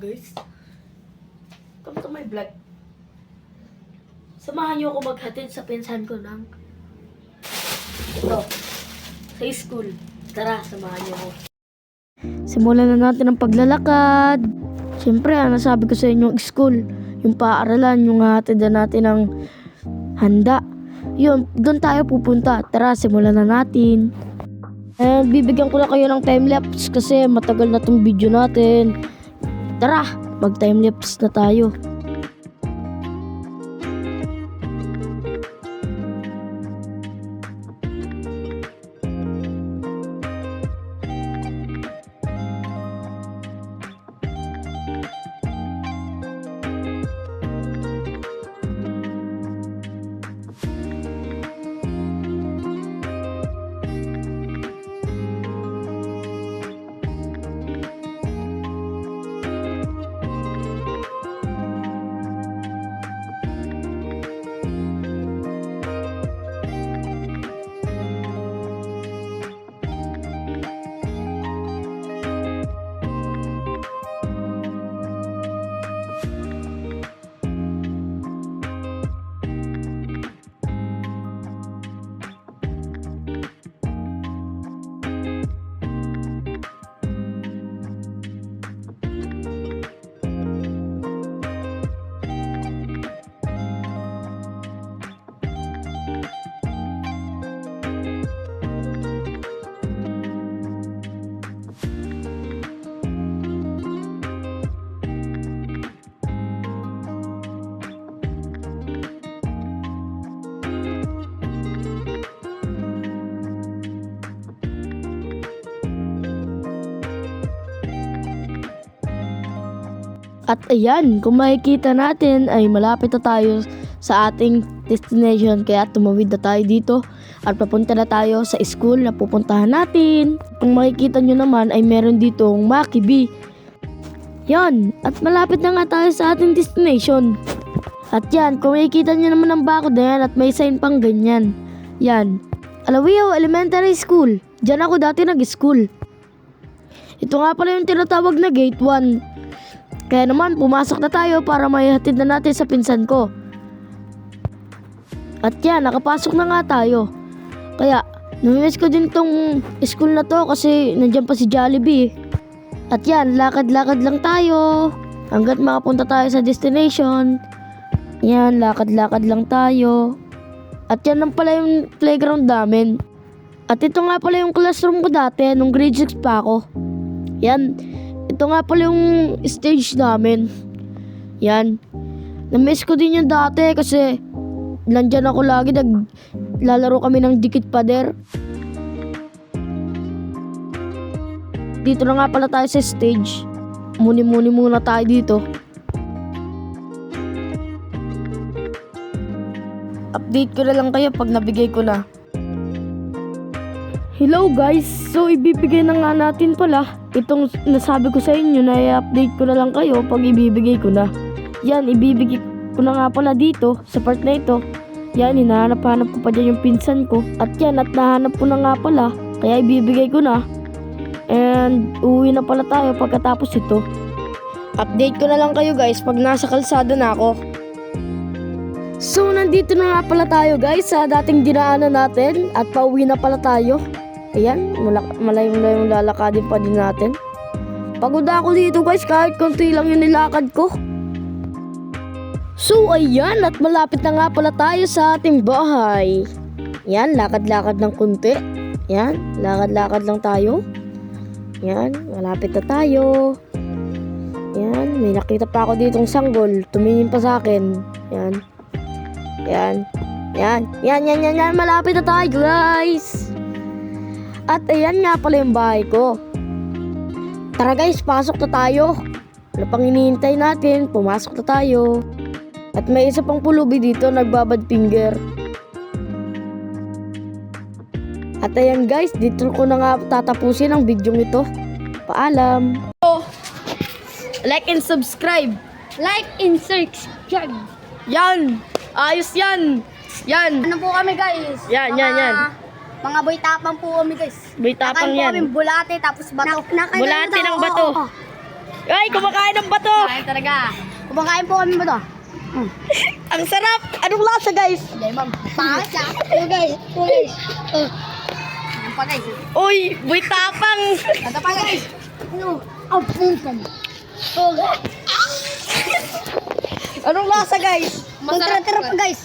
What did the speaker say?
guys. Come to my vlog. Samahan niyo ako maghatid sa pinsan ko ng ito, sa school. Tara, samahan niyo ako. Simulan na natin ang paglalakad. Siyempre, nasabi ko sa inyo, school, yung paaralan, yung hatidan natin ng handa. Yun, doon tayo pupunta. Tara, simulan na natin. And bibigyan ko na kayo ng time-lapse kasi matagal na tong video natin. Tara, mag-time-lapse na tayo. At ayan, kung makikita natin ay malapit na tayo sa ating destination. Kaya tumawid na tayo dito at papunta na tayo sa school na pupuntahan natin. Kung makikita nyo naman ay meron ditong Makibi. Yan, at malapit na nga tayo sa ating destination. At yan, kung makikita nyo naman ang bakod na yan at may sign pang ganyan. Yan, Alawiao Elementary School. Diyan ako dati nag-school. Ito nga pala yung tinatawag na Gate 1. Kaya naman, pumasok na tayo para maihatid na natin sa pinsan ko. At yan, nakapasok na nga tayo. Kaya, namimiss ko din tong school na to kasi nandiyan pa si Jollibee. At yan, lakad-lakad lang tayo hanggat makapunta tayo sa destination. Yan, lakad-lakad lang tayo. At yan lang pala yung playground namin. At ito nga pala yung classroom ko dati nung grade 6 pa ako. Yan, ito nga pala yung stage namin. Yan. Na-miss ko din yung dati kasi nandyan ako lagi. Naglalaro kami ng dikit pader. Dito na nga pala tayo sa stage. Muni-muni muna tayo dito. Update ko na lang kayo pag nabigay ko na. Hello guys! So ibibigay na nga natin pala itong nasabi ko sa inyo na i-update ko na lang kayo pag ibibigay ko na. Yan, ibibigay ko na nga pala dito sa part na ito. Yan, hinahanap-hanap ko pa dyan yung pinsan ko. At yan, at nahanap ko na nga pala. Kaya ibibigay ko na. And uwi na pala tayo pagkatapos ito. Update ko na lang kayo guys pag nasa kalsada na ako. So nandito na nga pala tayo guys sa dating dinaanan natin. At pauwi na pala tayo. Ayan, malayong lalakadin pa din natin. Pagod ako dito guys kahit konti lang yung nilakad ko. So ayan, at malapit na nga pala tayo sa ating bahay. Yan, lakad-lakad ng kunti. Yan, lakad-lakad lang tayo. Yan, malapit na tayo. Yan, may nakita pa ako ditong sanggol. Tumingin pa sa akin. Yan. Yan. Yan, malapit na tayo guys. At ayan nga pala yung bahay ko. Tara guys, pasok na tayo. Ano pang hinihintay natin? Pumasok na tayo. At may isa pang pulubi dito, nagbabad finger. At ayan guys, dito ko na nga tatapusin ang video ito. Paalam. Like and subscribe. Like and subscribe. Yan! Ayos yan! Yan! Ano po kami guys? Yan. Mga boy tapang po kami guys. Boy tapang Nakain po yan. kami bulate tapos bato. Bulate ng bato. Ay, kumakain ng bato. Kain talaga. Kumakain po kami ba to? Ang sarap. Anong lasa, guys? Hindi, ma'am. Pangit siya. Ito guys. Ito guys. Ayan pa guys. Uy, boy tapang. Ito pa guys. Ano? Ang puntan. Oh, Anong lasa, guys? Masarap pa guys.